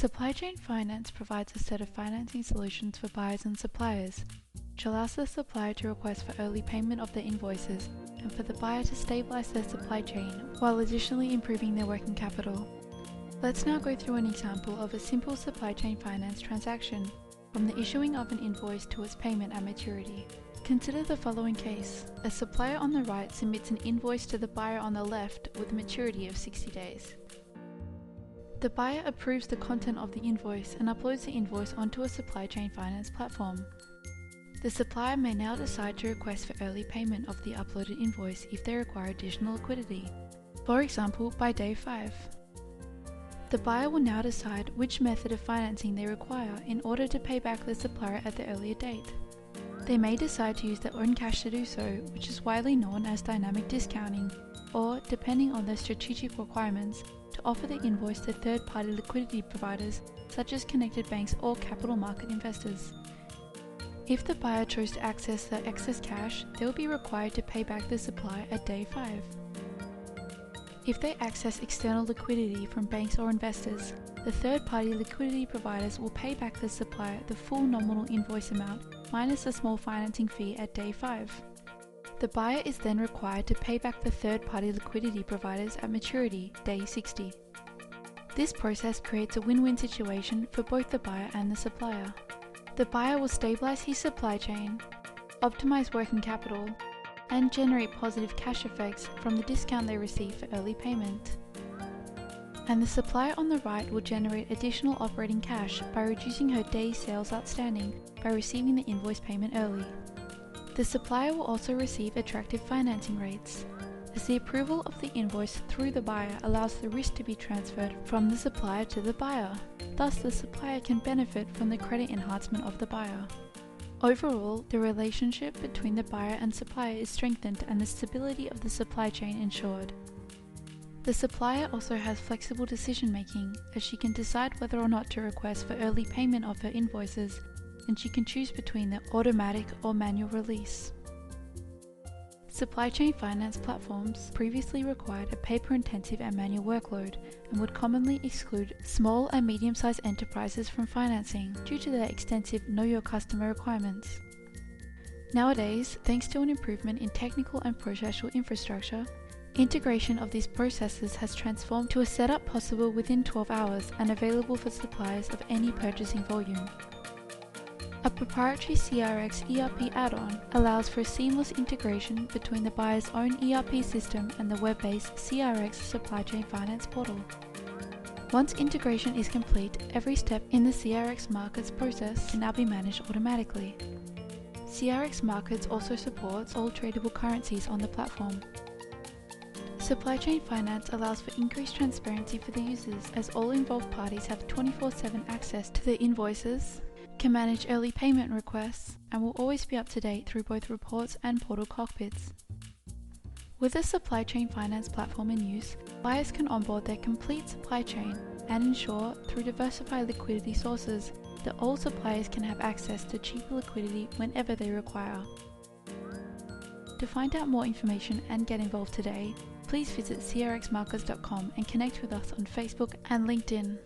Supply chain finance provides a set of financing solutions for buyers and suppliers, which allows the supplier to request for early payment of their invoices and for the buyer to stabilize their supply chain while additionally improving their working capital. Let's now go through an example of a simple supply chain finance transaction, from the issuing of an invoice to its payment at maturity. Consider the following case. A supplier on the right submits an invoice to the buyer on the left with a maturity of 60 days. The buyer approves the content of the invoice and uploads the invoice onto a supply chain finance platform. The supplier may now decide to request for early payment of the uploaded invoice if they require additional liquidity, for example by day 5. The buyer will now decide which method of financing they require in order to pay back the supplier at the earlier date. They may decide to use their own cash to do so, which is widely known as dynamic discounting, or, depending on their strategic requirements, to offer the invoice to third-party liquidity providers such as connected banks or capital market investors. If the buyer chose to access the excess cash, they will be required to pay back the supplier at day 5. If they access external liquidity from banks or investors, the third-party liquidity providers will pay back the supplier the full nominal invoice amount minus a small financing fee at day 5. The buyer is then required to pay back the third-party liquidity providers at maturity, day 60. This process creates a win-win situation for both the buyer and the supplier. The buyer will stabilize his supply chain, optimize working capital, and generate positive cash effects from the discount they receive for early payment. And the supplier on the right will generate additional operating cash by reducing her days sales outstanding by receiving the invoice payment early. The supplier will also receive attractive financing rates, as the approval of the invoice through the buyer allows the risk to be transferred from the supplier to the buyer. Thus, the supplier can benefit from the credit enhancement of the buyer. Overall, the relationship between the buyer and supplier is strengthened and the stability of the supply chain ensured. The supplier also has flexible decision-making, as she can decide whether or not to request for early payment of her invoices, and she can choose between the automatic or manual release. Supply chain finance platforms previously required a paper-intensive and manual workload and would commonly exclude small and medium-sized enterprises from financing due to their extensive Know Your Customer requirements. Nowadays, thanks to an improvement in technical and processual infrastructure, integration of these processes has transformed to a setup possible within 12 hours and available for suppliers of any purchasing volume. A proprietary CRX ERP add-on allows for a seamless integration between the buyer's own ERP system and the web-based CRX Supply Chain Finance portal. Once integration is complete, every step in the CRX Markets process can now be managed automatically. CRX Markets also supports all tradable currencies on the platform. Supply chain finance allows for increased transparency for the users, as all involved parties have 24/7 access to their invoices, can manage early payment requests, and will always be up to date through both reports and portal cockpits. With a supply chain finance platform in use, buyers can onboard their complete supply chain and ensure, through diversified liquidity sources, that all suppliers can have access to cheaper liquidity whenever they require. To find out more information and get involved today, please visit crxmarkets.com and connect with us on Facebook and LinkedIn.